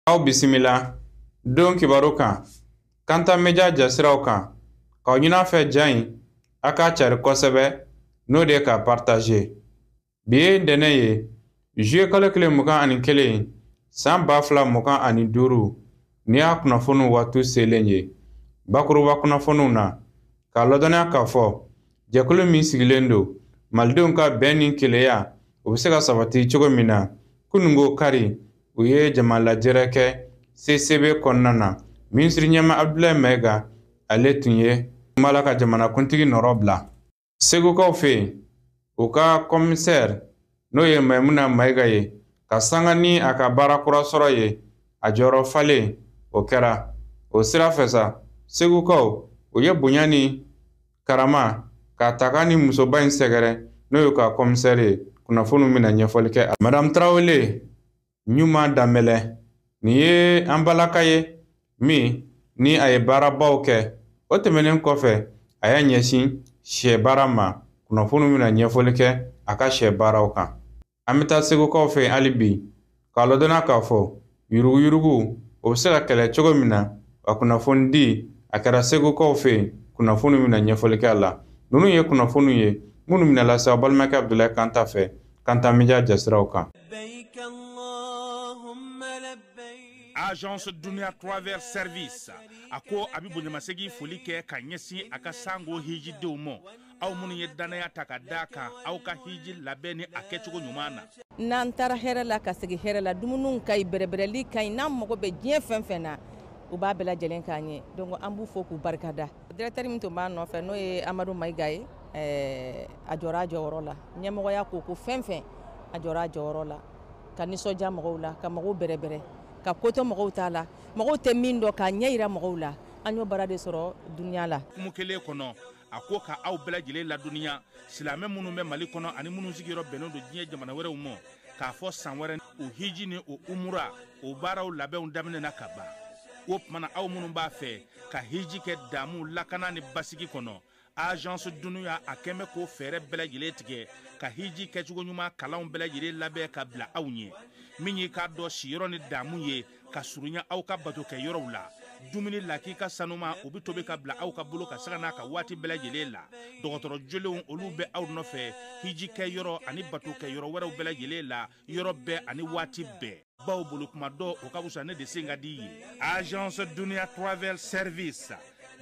Aw bisimila don kibaru kan Kanta media jasiraw kan k'aw ɲin'a fɛ ja in a k'a cari kosɛbɛ n'o de ka partager bi ye ntɛnɛn ye juillet kalo 21 san 2025 ni y'a kunnafoniw waati selen ye bakuruba kunnafoniw na k'a ladɔnniya k'a fɔ jɛkulu min sigilen don malidenw ka bɛn ni keleya o bɛ se ka sabati cogo min na kunungo kari u ye jama lajɛrɛ kɛ CCB kɔnɔna na minisiri ɲɛma Abdoulaye Maiga ale tun ye kumala ka jamanakuntigi nɔrɔ bila segukaw fɛ yen u ka commissaire n'o ye Maimuna Maiga ye ka sanga ni a ka baara kura sɔrɔ ye a jɔyɔrɔ falen o kɛra o sira fɛ sa segukaw u ye bonya ni karama ka taga ni musoba in sɛgɛrɛ n'o ye ka commissaire ye kunnafoniw bɛna ɲɛfɔli kɛ Madame Traoré ɲuman danbɛlɛ nin ye an balaka ye min ni a ye baarabaw kɛ o tɛmɛnen kɔfɛ a y'a ɲɛsin sɛ baara ma kunnafoniw bɛna ɲɛfɔli kɛ a ka sɛ baaraw kan an bɛ taa segukaw fɛ hali bi k'a ladɔnniya k'a fɔ yuruguyurugu o bɛ se ka kɛlɛ cogo min na wa kunnafoni di a kɛra segukaw fɛ kunnafoniw bɛna ɲɛfɔli kɛ a la ninnu ye kunnafoniw ye minnu bɛna lase aw balimakɛ Abdoulaye Kanta fɛ Kanta media jasiraw kan. Agence Dunia Travers Service ako abi bonyamasegi foli kɛ ka ɲɛsin a ka sango hiji denw ma aw minnu ye danaya ta ka da kan aw ka hiji labɛn ni a kɛcogo ɲuman na n'an taara hɛrɛ la ka segi hɛrɛ la dumuniw ka ɲi bɛrɛbɛrɛli ka ɲi n'an mago bɛ diɲɛ fɛn fɛn na u b'a bɛɛ lajɛlen k'an ye donc an b'u fo k'u barikada directeur min tun b'a nɔfɛ n'o ye Amadou Maiga ye a jɔra a jɔyɔrɔ la ɲɛmɔgɔya ko fɛn fɛn a jɔra a jɔyɔrɔ la ka nisɔndiya mɔgɔw la ka mɔgɔw bɛrɛbɛrɛ ka koto mɔgɔw t'a la mɔgɔw tɛ min dɔn k'a ɲɛ yira mɔgɔw la an y'o baara de sɔrɔ duniya la kumu kelen kɔnɔ a ko ka aw bɛɛ lajɛlen ladɔnniya silamɛ minnu bɛ Mali kɔnɔ ani minnu sigiyɔrɔ bɛnnen don diɲɛ jamana wɛrɛw ma k'a fɔ san wɛrɛ o hiji ni o umura o baaraw labɛnw daminɛna ka ban o tumana aw minnu b'a fɛ ka hiji kɛ damu lakana ni basigi kɔnɔ Agence Dunia a kɛmɛ ko fɛɛrɛ bɛɛ lajɛlen tigɛ ka hiji kɛcogo ɲuman kalanw bɛɛ lajɛlen labɛn ka bila aw ɲɛ min ye k'a dɔn siyɔrɔ ni damu ye ka surunya aw ka bato kɛ yɔrɔw la dumuni lak'i ka sanuma o bi tobi ka bila aw ka bolo ka saga n'a ka waati bɛɛ lajɛlen la dɔgɔtɔrɔ jolenw olu bɛ aw nɔfɛ hiji kɛ yɔrɔ ani bato kɛ yɔrɔ wɛrɛw bɛɛ lajɛlen la yɔrɔ bɛɛ ani waati bɛɛ baw bolo kuma dɔ o ka wusa ne de sen ka di ye Agence Dunia Travel Service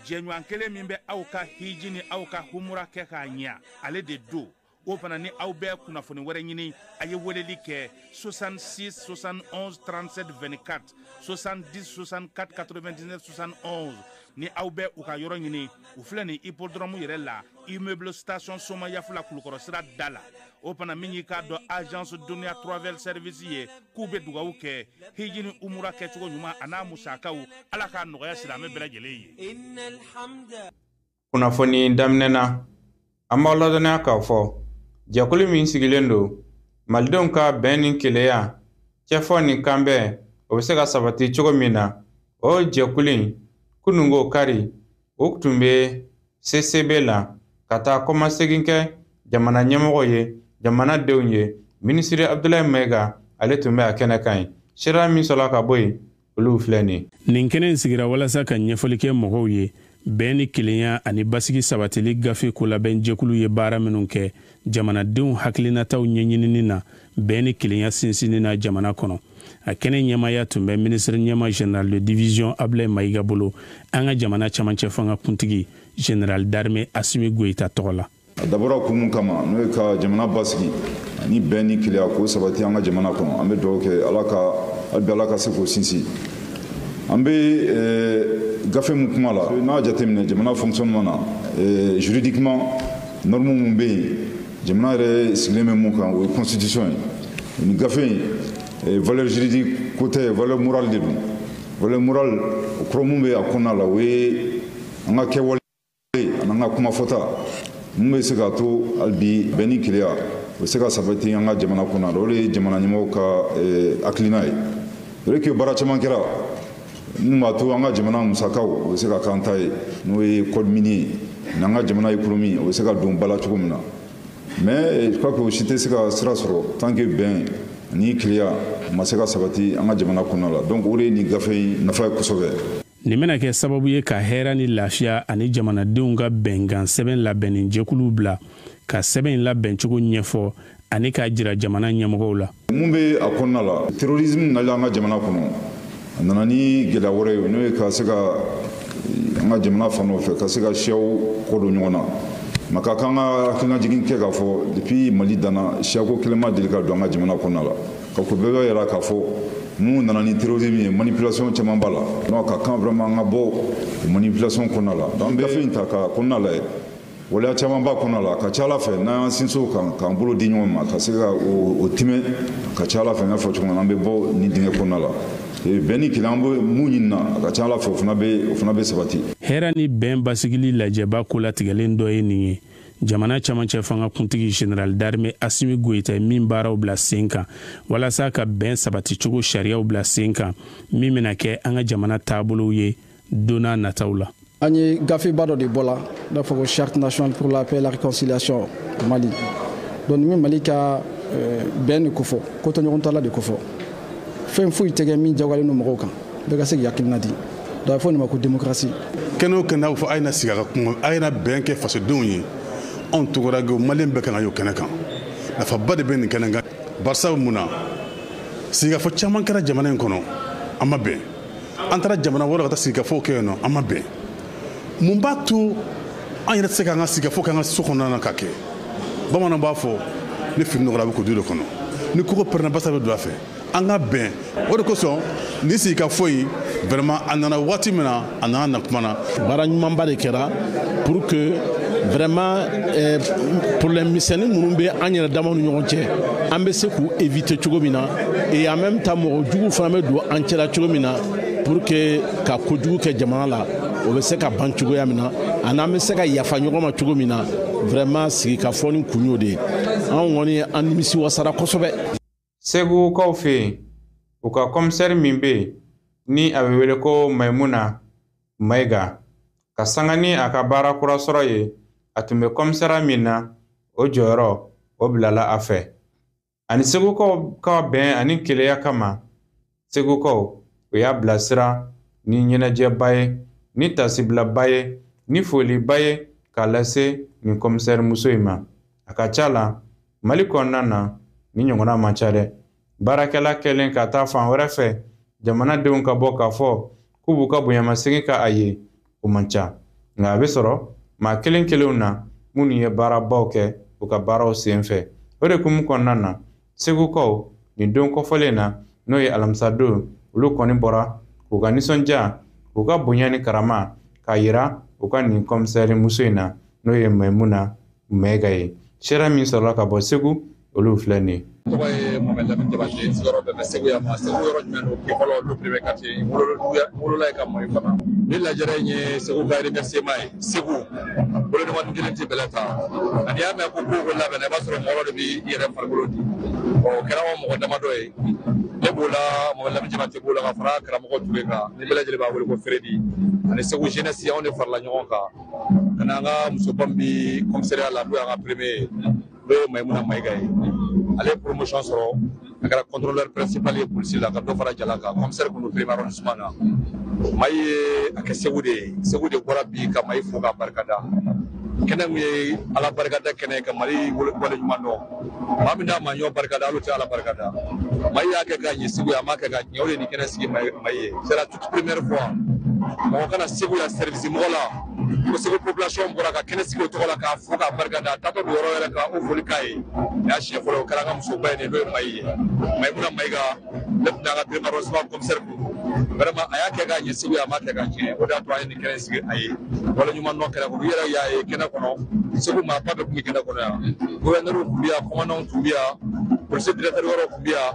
jɛɲɔgɔn kelen min bɛ aw ka hiji ni aw ka humura kɛ k'a ɲɛ ale de do o fana ni aw bɛɛ kunnafoni wɛrɛ ɲini a ye weleli kɛ 66 71 37 24 70 64 99 71 ni aw bɛɛ u ka yɔrɔ ɲini u filɛ ni hippodrome yɛrɛ la immeuble station Soma Yafula Kulukɔrɔ sira da la o fana min y'i k'a dɔn Agence Dunia Travel Service ye k'u bɛ dugawu kɛ hiji ni umura kɛcogo ɲuman a n'a musakaw ala k'a nɔgɔya silamɛ bɛɛ lajɛlen ye. Kunnafoni daminɛna an b'aw ladɔnniya k'a fɔ jɛkulu min sigilen don malidenw ka bɛn ni keleya cɛfɔ ni kanbɛn o bɛ se ka sabati cogo min na o jɛkulu in kunungo kari o tun bɛ CCB la ka taa kɔmasegin kɛ jamana ɲɛmɔgɔ ye jamanadenw ye minisiri Abdoulaye Maiga ale tun bɛ a kɛnɛ kan ye sira min sɔrɔla ka bɔ yen olu filɛ nin kɛnɛ in sigira walasa ka ɲɛfɔli kɛ mɔgɔw ye bɛn ni kelenya ani basigi sabatili gafe ko labɛn jɛkulu ye baara minnu kɛ jamanadenw hakilinataw ɲɛɲinini na bɛn ni kelenya sinsinni na jamana kɔnɔ a kɛnɛ ɲɛmaya tun bɛ ministre ɲɛma général de division Abdoulaye Maiga bolo an ka jamana camancɛ fanga kuntigi général d'armée Assimi Goïta tɔgɔ la a dabɔra kun kama n'o ye ka jamana basigi ani bɛn ni kelenya ko sabati an ka jamana kɔnɔ an bɛ dugawu kɛ ala ka se k'o sinsin an bɛ gafe mun kuma la n'a jateminɛ jamana fonctionnement na juridiquement norme mun bɛ yen jamana yɛrɛ sigilen bɛ mun kan o ye constitution ye nin gafe in valeur juridique ko tɛ valeur morale de don valeur morale o kɔrɔ mun bɛ a kɔnɔna la o ye an ka kɛwale ani an ka kuma fɔta mun bɛ se k'a to hali bi bɛn ni keleya o bɛ se ka sabati an ka jamana kɔnɔna la o de ye jamana ɲɛmɔgɔw ka hakilina ye o de kɛ baara caman kɛra mun b'a to an ka jamana musakaw o bɛ se ka k'an ta ye n'o ye code minier n'an ka jamana économie o bɛ se ka don ba la cogo min na mais je crois que o si tɛ se ka sira sɔrɔ tant que bɛn ani keleya ma se ka sabati an ka jamana kɔnɔ la donc o de ye nin gafe in nafa ye kosɛbɛ. Nin bɛna kɛ sababu ye ka hɛrɛ ni lafiya ani jamanadenw ka bɛnkan sɛbɛn labɛnni jɛkulu bila ka sɛbɛn in labɛn cogo ɲɛfɔ ani k'a jira jamana ɲɛmɔgɔw la. Mun bɛ a kɔnɔna la terrorisme nalen an ka jamana kɔnɔ a nana ni gɛlɛya wɛrɛ ye n'o ye ka se ka an ka jamana fan dɔ fɛ ka se ka siyaw kɔ don ɲɔgɔn na ma ka kan ka hakilina jigin kɛ k'a fɔ depuis Mali danna siyako kelen ma deli ka don an ka jamana kɔnɔna la ka ko bɛɛ bɛ yɛrɛ k'a fɔ mun nana ni terrorisme ye manipulation caman b'a la donc ka kan vraiment an ka bɔ manipulation kɔnɔna la donc gafe in ta ka kɔnɔna la waleya caman b'a kɔnɔna la ka ca Ala fɛ n'an y'an sinsin kan k'an bolo di ɲɔgɔn ma ka se ka o timɛ ka ca Ala fɛ n y'a fɔ cogo min na an bɛ bɔ nin dingɛ kɔnɔna la bɛn ni kelen an bɛ mun ɲini na a ka ca Ala fɛ o fana bɛ sabati. Hɛrɛ ni bɛn basigili lajɛba ko latigɛlen dɔ ye nin ye jamana camancɛ fanga kuntigi General d'Armée Assimi Goïta min baaraw bila sen kan walasa ka bɛn sabati cogo sariyaw bila sen kan min bɛna kɛ an ka jamana taabolow ye don n'a nataw la. An ye gafeba dɔ de bɔla n'a fɔ ko charte nationale pour la paix et la réconciliation Mali donc min Mali ka bɛn de kofɔ ko tɔɲɔgɔn tala de kofɔ fɛn foyi tɛ kɛ min jagoyalen don mɔgɔw kan bɛɛ ka se k'i hakilina di donc a bɛ fɔ nin ma ko démocratie. Kɛnɛ o kɛnɛ a bɛ fɔ a ye na sigi a ka kuma a ye na bɛn kɛ fasodenw ye anw tɔgɔra Maliyɛn bɛɛ kan ka y'o kɛnɛ kan nafaba de bɛ nin kɛnɛ kan barisa mun na sigikafɔ caman kɛra jamana in kɔnɔ an ma bɛn an taara jamana wɛrɛ ka taa sigikafɔw kɛ yen nɔ an ma bɛn mun b'a to an yɛrɛ tɛ se k'an ka sigikafɔ k'an ka so kɔnɔna na ka kɛ bamananw b'a fɔ ni fini nɔgɔra a bɛ ko du de kɔnɔ ni kogo pɛrɛnna basa bɛ don a fɛ an ka bɛn o de kosɔn ni sigikafɔ in vraiment a nana waati min na a nana na kuma na baara ɲumanba de kɛra pour que vraiment problème misɛnnin minnu bɛ an yɛrɛ damaw ni ɲɔgɔn cɛ an bɛ se k'u éviter cogo min na et en même temps mɔgɔ jugu fana bɛ don an cɛla cogo min na pour que ka kojugu kɛ jamana la o bɛ se ka ban cogoya min na ani an bɛ se ka yafa ɲɔgɔn ma cogo min na vraiment sigikafɔ ni kun y'o de ye an kɔni an nimisi wasara kosɛbɛ. Segu kaw fɛ yen u ka commissaire min bɛ yen ni a bɛ wele ko Maimuna Mayiga ka sanga ni a ka baara kura sɔrɔ ye a tun bɛ commissaire min na o jɔyɔrɔ o bilala a fɛ ani segukaw ka bɛn ani keleya kama segukaw u y'a bilasira ni ɲɛnajɛba ye ni tasibilaba ye ni foliba ye k'a lase nin commissaire muso in ma a ka ca la Mali kɔnɔna na ni ɲɔgɔnna man ca dɛ baarakɛla kɛlen ka taa fan wɛrɛ fɛ jamanadenw ka bɔ k'a fɔ k'u b'u ka bonyamasegin ka a ye o man ca nka a bɛ sɔrɔ maa kelen kelenw na minnu ye baarabaw kɛ u ka baaraw sen fɛ o de kumu kɔnɔna na segukaw nin don kɔfɔlen na n'o ye alamisadon olu kɔni bɔra k'u ka nisɔndiya k'u ka bonya ni karama k'a yira u ka nin commissaire muso in na n'o ye Maimuna Mayiga ye sera min sɔrɔla ka bɔ Segu olu filɛ nin ye. Tɔgɔ ye Mohamed Lamine Jabate sigiyɔrɔ bɛɛ bɛ Segu yan ma Segu yɔrɔ jumɛn don Kefɔlɔ lu premier quartier wolola ye ka mɔ fana ni lajɛrɛ in ye Segu ka remerciement ye Segu bolo ɲɔgɔn kelen tɛ bɛlɛ ta ani y'a mɛn ko ko labɛn i b'a sɔrɔ mɔgɔ de bɛ i yɛrɛ farikolo di o kɛra mɔgɔ damadɔ ye ne b'o la Mohamed Lamine Jabate b'o la ka fara karamɔgɔ Ture kan ni bɛɛ lajɛlen b'a wele ko Fredi ani Segu jeunesse anw de farala ɲɔgɔn kan ka na an ka musoba min bɛ commissariat la n'o y'an ka premier n'o ye Maimuna Mayiga ye ale ye promotion sɔrɔ a kɛra contrôleur principal ye polisi la ka dɔ fara jala kan commissaire kun do premier arrondissement na Mayi ye a kɛ Segu de ye Segu de bɔra bi ka Mayi fo ka barikada kɛnɛ min ye ala barikada kɛnɛ ka Mali wale ɲuman dɔn maa min d'a ma ɲɔ barikada olu tɛ ala barikada Mayi y'a kɛ ka ɲɛ Segu ye a m'a kɛ ka ɲɛ o de ye nin kɛnɛ sigi Mayi ye c'est la toute première fois mɔgɔ kana Segu ya service mɔgɔ la ko Segu population bɔra ka kɛnɛ sigi o tɔgɔ la k'a fo ka barikada a tatɔ don yɔrɔ wɛrɛ ka o foli k'a ye nin y'a siɲɛ fɔlɔ o kɛra an ka musoba ye nin n'o ye Mayi ye Maimuna Mayiga ne tun y'an ka premier arrondissement commissaire vraiment a y'a kɛ ka ɲɛ Segu ye a m'a kɛ ka ɲɛ o de y'a to an ye nin kɛnɛ sigi a ye wale ɲuman dɔn kɛnɛ kɔnɔ u yɛrɛ y'a ye kɛnɛ kɔnɔ Segu maa ba bɛɛ tun bɛ kɛnɛ kɔnɔ yan gouverneur tun bɛ yan commandant tun bɛ yan polisi directeur wɛrɛw tun bɛ yan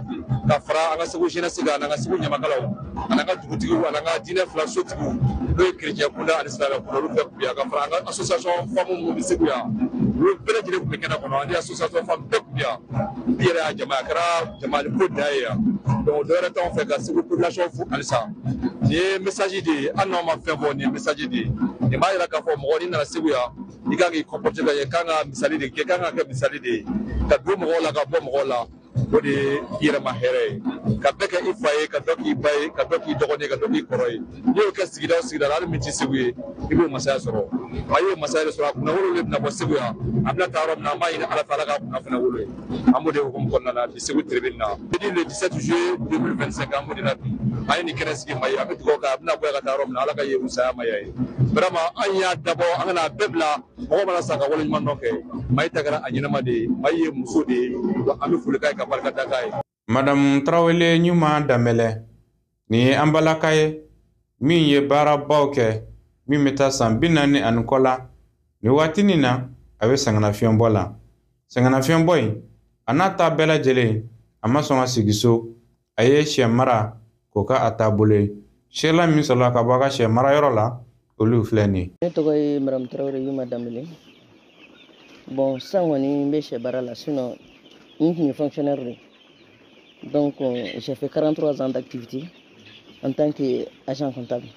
ka fara an ka Segu jeunesse kan n'an ka Segu ɲamakalaw an'an ka dugutigiw an'an ka diinɛ fila sotigiw n'o ye chrétien kunda ani silamɛ kunda olu bɛɛ tun bɛ yan ka fara an ka association femmes minnu bɛ Segu yan olu bɛɛ lajɛlen tun bɛ kɛnɛ kɔnɔ ani association femmes bɛɛ tun bɛ yan bi yɛrɛ y'a jama a kɛra jamana ko da ye yan donc dɔwɛrɛ t'anw fɛ ka Segu population fo halisa nin ye message de ye hali n'anw ma fɛn fɔ nin ye message de ye nin b'a yira k'a fɔ mɔgɔ n'i nana Segu yan i kan k'i comporter ka ɲɛ kan ka misali de kɛ kan ka kɛ misali de ye ka don mɔgɔw la ka bɔ mɔgɔw la o de ye i yɛrɛ ma hɛrɛ ye ka bɛɛ kɛ i fa ye ka dɔ k'i ba ye ka dɔ k'i dɔgɔnin ye ka dɔ k'i kɔrɔ ye n'i y'o kɛ sigida o sigida la hali min ti Segu ye i b'o masaya sɔrɔ a y'o masaya sɔrɔ a kunna wolo de bɛna bɔ Segu yan a bɛna taa yɔrɔ min na an b'a ɲini Ala fɛ Ala ka kunna fana wolo ye an b'o de hukumu kɔnɔna na bi Segu tribune na jeudi le 17 juillet 2025 an b'o de la bi an ye nin kɛnɛ sigi Mayi an bɛ dugawu kɛ a bɛna bɔ yan ka taa yɔrɔ min na Ala ka ye musaya Mayi ye vraiment an y'a dabɔ an kana bɛɛ bila mɔgɔ mana sa ka wale ɲuman nɔfɛ Mayi ta kɛra a ɲɛnama de ye Mayi ye muso de ye an bɛ foli k'a ye ka barika da k'a ye. Madame Tarawele Ɲuma Danbɛlɛ nin ye an balaka ye min ye baarabaw kɛ min bɛ taa san 40 kɔ la nin waatinin na a bɛ sɛgɛnnafiɲɛbɔ la sɛgɛnnafiɲɛbɔ in a n'a ta bɛɛ lajɛlen a ma sɔn ka sigi so a ye sɛ mara k'o ka a taabolo ye sɛla min sɔrɔla ka bɔ a ka sɛ marayɔrɔ la olu filɛ nin ye. Ne tɔgɔ ye Madame Tarawele Ɲuma Danbɛlɛ. Bon sisan kɔni n bɛ sɛ baara la sinon n tun ye fonctionnaire de. Donc j'ai fait 43 ans d'activité en tant qu'agent comptable.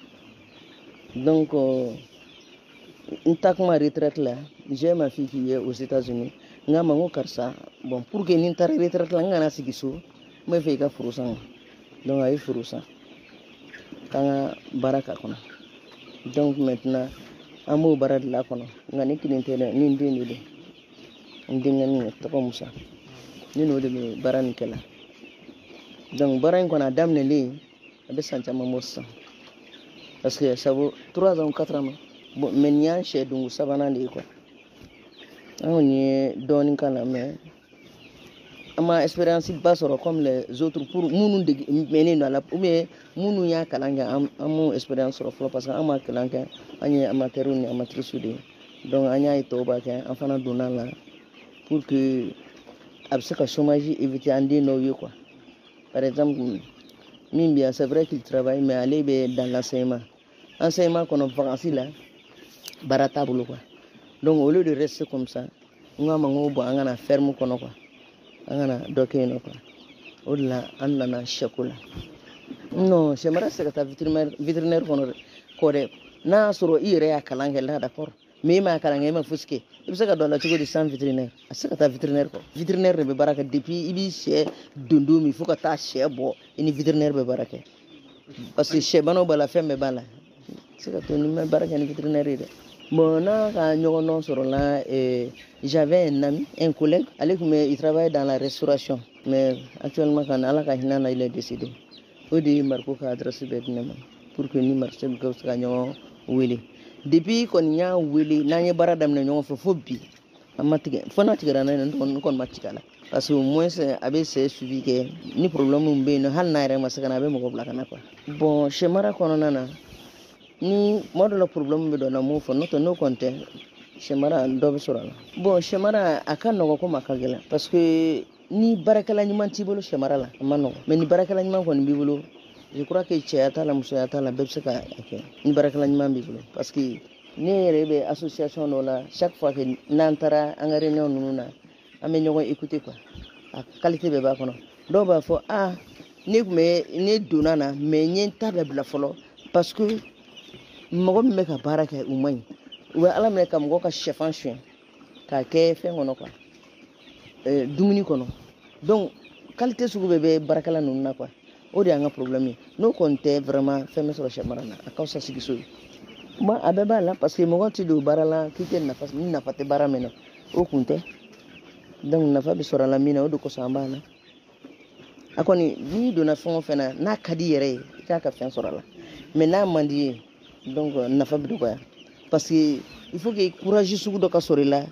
Donc n ta kuma retraite là, j'ai ma fille qui est aux États-Unis. Nga mango karsa bon pour que ni ta retraite là ngana sigi so me fe ka furu sang. Donc ay furu sang. Kanga baraka kono. Donc maintenant amo barad la kono ngani kilintele ni ndini ndingani to Musa. Ni no de barani kala. Donc barani kono damne li abe santa mamosa. Parce que ça vaut 3 ans 4 ans. Bon menya chez dungu sabana li quoi. On y donne quand même. Ma expérience basse comme les autres pour nous mener dans la mais nous y a kalanga am expérience sur parce que am kalanga anya amateur ni amatrice de donc anya ito ba ke enfant donna là pour que absaka chômage éviter andi no yo quoi. Par exemple Mimbia c'est vrai qu'il travaille mais aller dans l'enseignement qu'on a vacances là barata bolo quoi. Donc au lieu de rester comme ça on a mango bo angana ferme kono quoi. Angana dokeno quoi. Au-delà andana shakula. Non, j'aimerais que ta vétérinaire kono kore na soro ire ya kalanga là d'accord. Mais ma kalanga ma fuske. Il faut que dans la tugo de sans vétérinaire. Asa ta vétérinaire ko. Vétérinaire be baraka depuis ibi che dundu mi faut que ta che bo ini vétérinaire be baraka. Parce que chez bano bala femme bala. C'est que tu me baraka ni vétérinaire ide. Bon, j'avais un ami, un collègue, il travaille dans la restauration. Mais actuellement, quand il est décédé. Il a adressé pour que nous marchions Willy. Depuis qu'on y a Willy, nous avons baradam na phobie. Parce que moi, c'est suivi que ni problème ben hal na re masakana be mo blakana quoi. Bon, chez Mara konona ni modèle problème be do na mo fo noto no konte Shemara dobe sorala. Bon, Shemara akan no ko makagela parce que ni barakala nyman tibolo Shemara la amano. Mais ni barakala nyman ko ni bibolo. Je crois que Tchata la musayata la bebseka ok. Ni barakala nyman bibolo parce que ni rebe association no la chaque fois que nantara anga réunion nuna ame ñogo écouter quoi. A qualité be ba kono. Do ba fo ni me ni donana mais ñenta be bla folo parce que mogo me ka baraka umay. Ou ala me kam go ka chefan chien ka ke fe ngono quoi dumuni kono donc qualité sugu bebe barakala nunna quoi o de anga problème no compte vraiment fait me sur chemarana a cause sigi so moi abeba là parce que mo ti do barala kite na fas ni na fate barameno o kunte donc na fa bi sora la mina o do ko samba na akoni ni do na fon fena na kadi yere ka ka fen sora la mais na mandi donc na fa bi do quoi. Parce qu'il faut que courage soit de casser là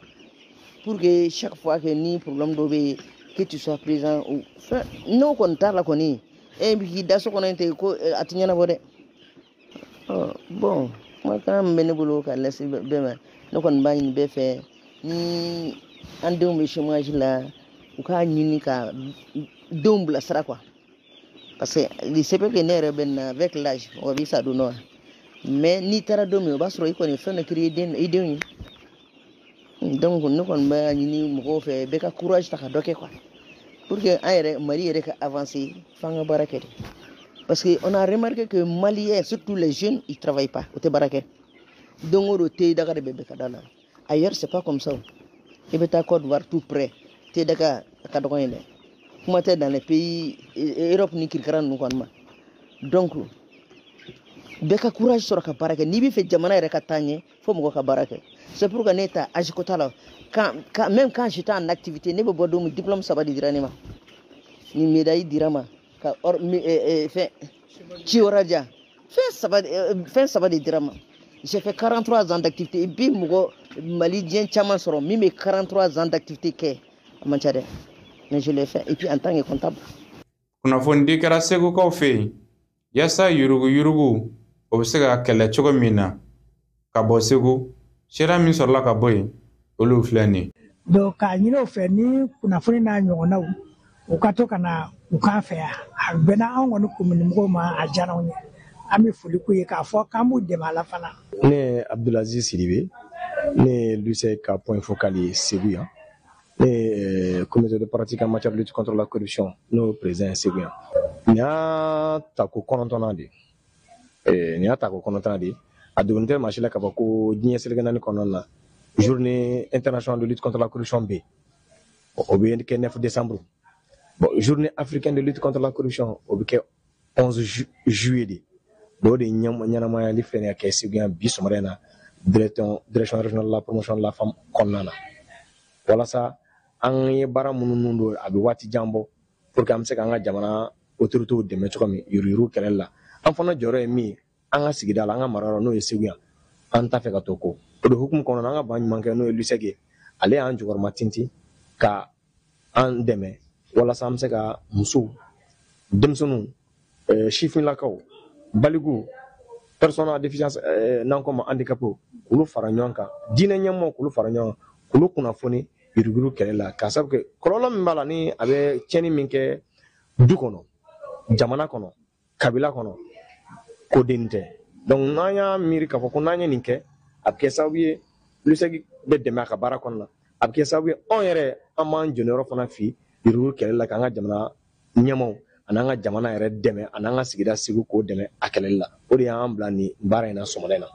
pour que chaque fois que ni problème d'obé que tu sois présent ou non contact la conni et puis d'asso qu'on a été atteindre na bode bon moi quand même bénévole ka laisser ben no kon ba ni be fait ni ande o chômage là ou ka ni ka double sera quoi parce que il se peut que n'ere ben avec l'âge on va ça do non. Mais ni tara domi o basro iko ni fena créer den idée donc nous kon ba ni mo fe be ka courage ta ka doké quoi pour que ayre mari rek avancer fanga baraké parce que on a remarqué que Maliens surtout les jeunes ils travaillent pas au te baraké donc o te daga de bébé ka dala ailleurs c'est pas comme ça et be ta Côte d'Ivoire tout près te daga ka dogo ene kuma tɛ dans les pays Europe ni kirikara ninnu kɔni ma donc bɛɛ ka courage sɔrɔ ka baara kɛ n'i bɛ fɛ jamana yɛrɛ ka taa ɲɛ fo mɔgɔ ka baara kɛ c'est pour que ne ta âge ko t'a la même quand j'étais en activité ne bɛ bɔ don min diplôme 3 de dira ne ma ni médaille dira ma ka fɛn ci wɛrɛ diya fɛn 3 de dira ma j'ai fait 43 ans d'activité et puis mɔgɔ Mali diɲɛ caman sɔrɔ min bɛ 43 ans d'activité kɛ a man ca dɛ mais je l'ai fait et puis en tant que comptable. Kunnafoni kɛra segukaw fɛ yen yasa yurugu o bɛ se ka kɛlɛ cogo min na ka bɔ Segu sira min sɔrɔla ka bɔ yen olu filɛ nin ye. Donc k'a ɲini o fɛ ni kunnafoni n'a ɲɔgɔnnaw u ka to ka na u k'an fɛ yan a bɛnna anw kɔni komini mɔgɔw ma a diyara anw ye an bɛ foli k'u ye k'a fɔ k'an b'u dɛmɛ a la fana. Ne ye Abdulaziz Sidibe ne ye Lucé ka point focal ye Segu yan ne ye comité de pratique en matière de lutte contre la corruption n'o président ye Segu yan. Nin y'a ta ko 9nan de a dogolen tɛ maa si la k'a fɔ ko diɲɛ seleke naani kɔnɔna na journée internationale de lutte contre la corruption bɛ yen o bɛ kɛ 9 décembre bon journée africaine de lutte contre la corruption o bɛ kɛ 11 juillet de o de ɲɛnamayali filɛ ka kɛ Segu yan bi sɔgɔmada in na direction régionale de la promotion de la femme kɔnɔna na walasa an ye baara minnu don a bɛ waati jan bɔ pour que an bɛ se k'an ka jamana autorités dɛmɛ cogo min yurugu kɛlɛli la an fana jɔyɔrɔ ye min ye an ka sigida la an ka marayɔrɔ n'o ye Segu yan an t'a fɛ ka to ko o de hukumu kɔnɔna an ka ban ɲuman kɛ n'o ye Lucé ye ale y'an jukɔrɔma tintin ka an dɛmɛ walasa an bɛ se ka musow denmisɛnninw sifinlakaw baliku personnes à déficience n'an ko ma handicapé k'olu fara ɲɔgɔn kan diinɛ ɲɛmɔgɔw k'olu fara ɲɔgɔn kan k'olu kunnafoni yurugu kɛlɛ la k'a sababu kɛ kɔlɔlɔ min b'a la ni a bɛ tiɲɛni min kɛ du kɔnɔ jamana kɔnɔ kabila kɔnɔ ko den tɛ donc n'an y'a miiri k'a fɔ ko n'an ye nin kɛ a bɛ kɛ sababu ye Lucé bɛ dɛmɛ a ka baara kɔnɔna a bɛ kɛ sababu ye anw yɛrɛ an b'an jɔyɔrɔ fana fi yurugu kɛlɛ la k'an ka jamana ɲɛmaaw an'an ka jamana yɛrɛ dɛmɛ an'an ka sigida Segu k'o dɛmɛ a kɛlɛli la o de y'an bila nin baara in na sɔgɔmada in na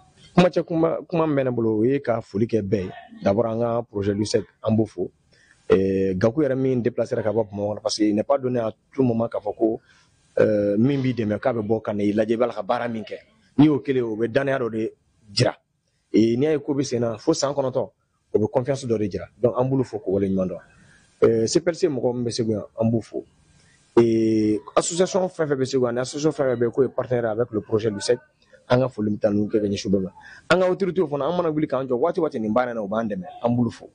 kuma min bɛ ne bolo o ye ka foli kɛ bɛɛ ye d'abord an ka projet Lucé an b'o fo Gakou yɛrɛ min déplacera ka bɔ Bamakɔ parce que il n'est pas donné à tout moment k'a fɔ ko min b'i dɛmɛ k'a bɛ bɔ ka n'i lajɛ i b'a la ka baara min kɛ n'i y'o kelen o bɛ danaya dɔ de jira n'i y'a ye ko bɛ sen na fo san 9 o bɛ confiance dɔ de jira donc an b'olu fo k'o wale ɲuman dɔn CPLC mɔgɔ min bɛ Segu yan an b'u fo association fɛn fɛn bɛ Segu yan ni association fɛn fɛn bɛ k'o ye partenaire avec le projet Lucé an ka foli bɛ taa ninnu kɛ ka ɲɛsin bɛɛ ma an ka autorités fana an mana wuli k'an jɔ waati waati nin baara in na u b'an dɛmɛ an b'olu fo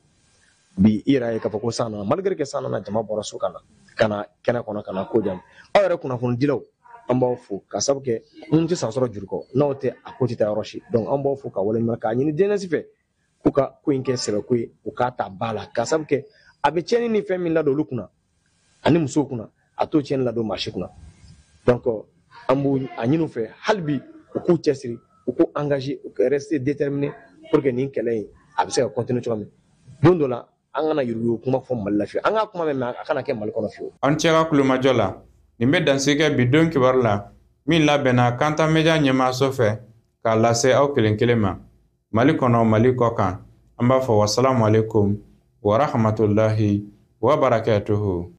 bi i yɛrɛ ye k'a fɔ ko san nana malgré que san nana jama bɔra so ka na kɛnɛ kɔnɔ ka na ko jaabi aw yɛrɛ kunnafonidilaw an b'aw fo ka sababu kɛ minnu tɛ san sɔrɔ juru kɔ n'aw tɛ a ko tɛ taa yɔrɔ si donc an b'aw fo ka waleɲuman k'a ɲini DNS fɛ k'u ka ko in kɛ sɛbɛko ye u k'a ta ba la ka sababu kɛ a bɛ tiɲɛni ni fɛn min ladon olu kunna ani musow kunna a t'o tiɲɛni ladon maa si kunna donc an b'u a ɲini u fɛ hali bi u k'u cɛsiri u k'u engagé u ka rester déterminé pour que nin kɛlɛ in a bɛ se ka continuer cogo min don dɔ la an kana yurugu kuma fɔ Mali la fiyewu an ka kuma mɛn a kana kɛ Mali kɔnɔ fiyewu. An cɛ ka kulomajɔ la nin bɛ danse kɛ bi don kibaru la min labɛnna Kanta Media ɲɛmaaso fɛ k'a lase aw kelen kelen ma Mali kɔnɔ Mali kɔ kan an b'a fɔ wasalamu alaikum wa rahmatulahi wa barakatuhu.